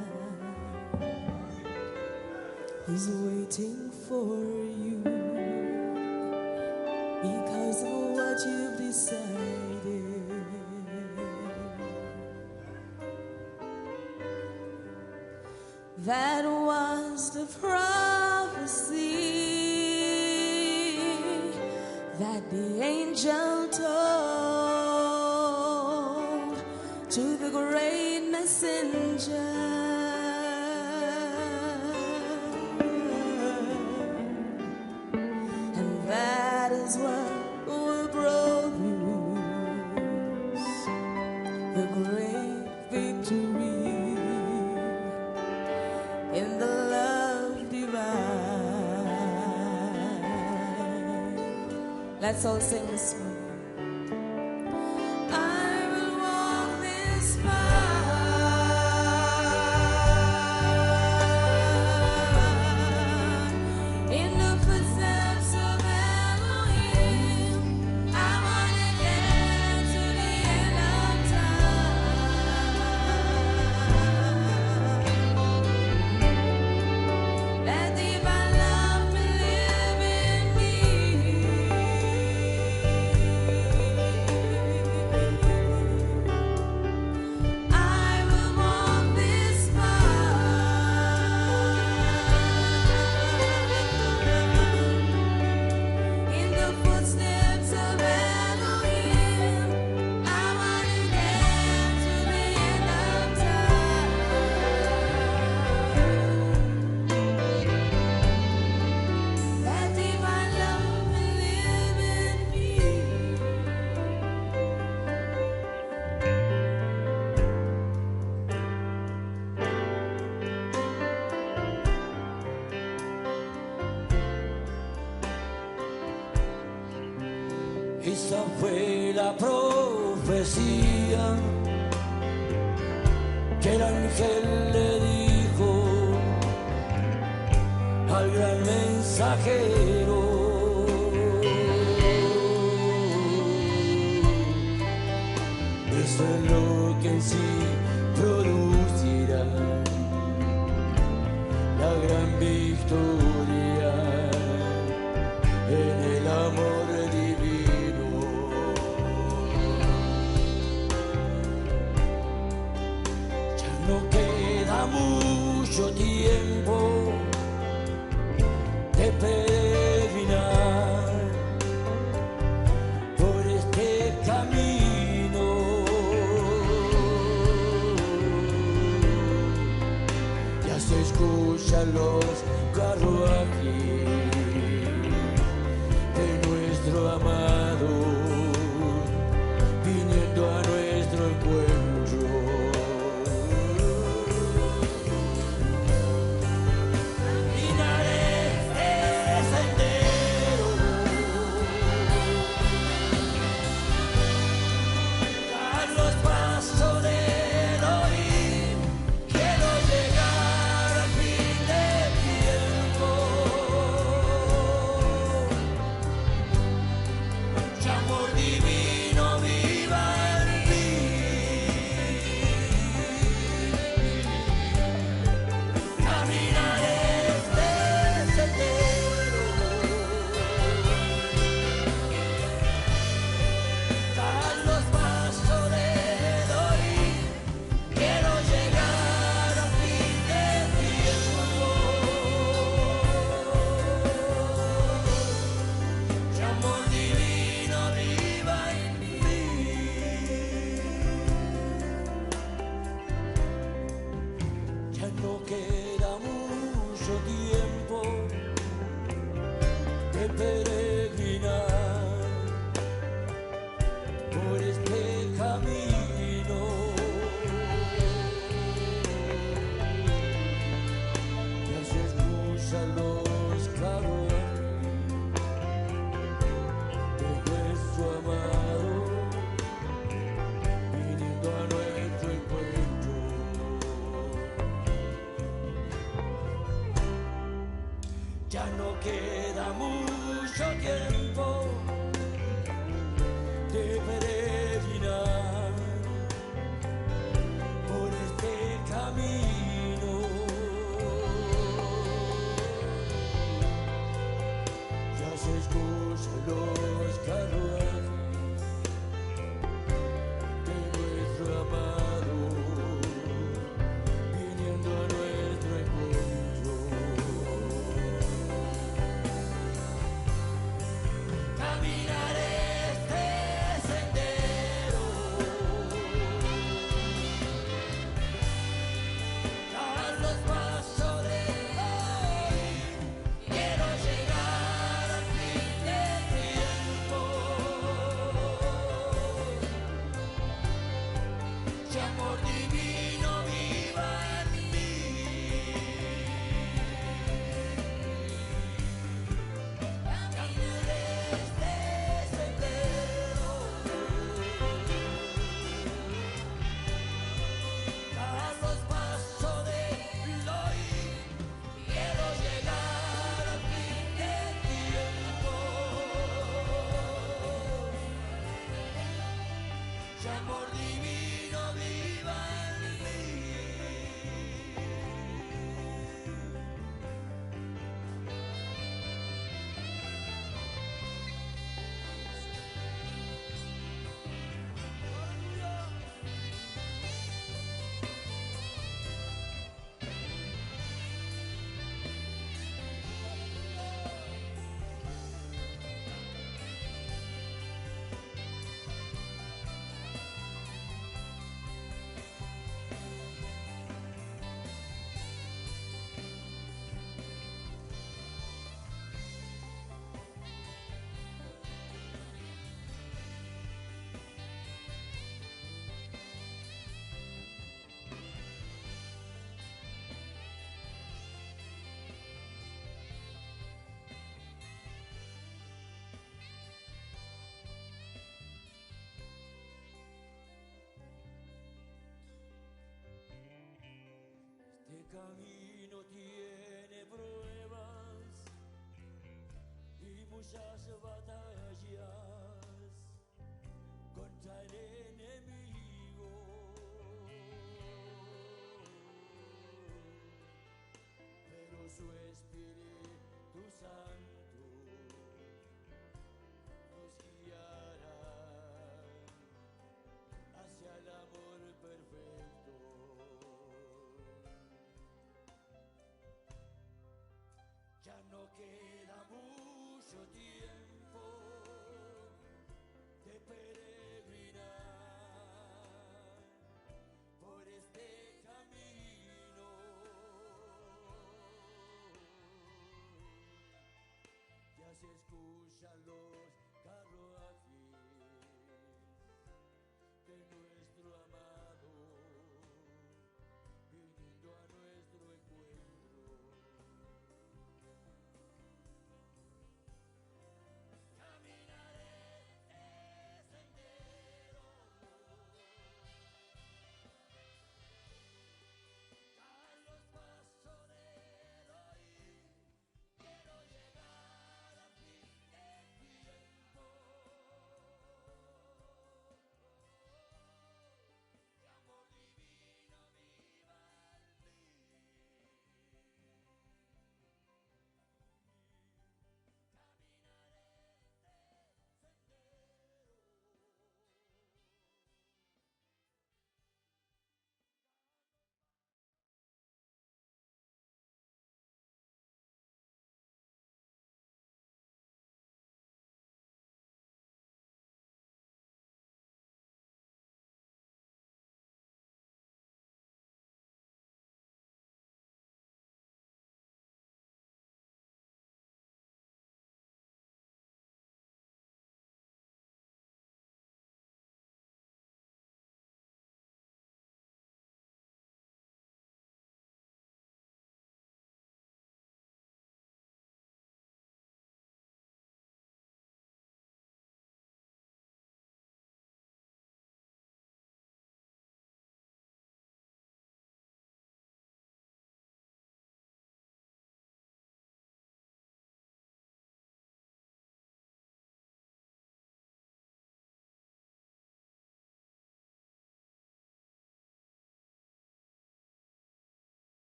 is waiting for you because of what you've decided. That was the prophecy that the angel told to the great messenger. And that is what will produce the great victory in the love divine. Let's all sing this one. I will walk this path in the footsteps of Elohim. I wanna get to the end of time. Let divine love live in me. I will walk this path in the footsteps of Elohim. I wanna get to the end of time. That divine love will live in me. Esa fue la profecía que el ángel le dijo al gran mensajero. Eso es lo que en sí producirá la gran victoria en el amor divino. Ya no queda mucho tiempo de peregrinar por este camino. Ya se escuchan los carruajes de nuestro amado viniendo a nuestro encuentro. Caminaré este sendero tras los pasos de Elohim. Quiero llegar al fin del tiempo. Tu amor divino viva en mí. Caminaré este sendero tras los pasos de Elohim. Quiero llegar al fin del tiempo. Tu amor divino viva en mí. Ya no queda mucho tiempo de peregrinar por este camino. Ya se escuchan los carruajes de nuestro amado viniendo a nuestro encuentro. Ya no queda mucho tiempo de peregrinar amor divino viva en mí. Caminaré este sendero, a los pasos de Elohim, quiero llegar al fin del tiempo. Si amor divino viva en mí. Este camino tiene pruebas y muchas batallas. Contaré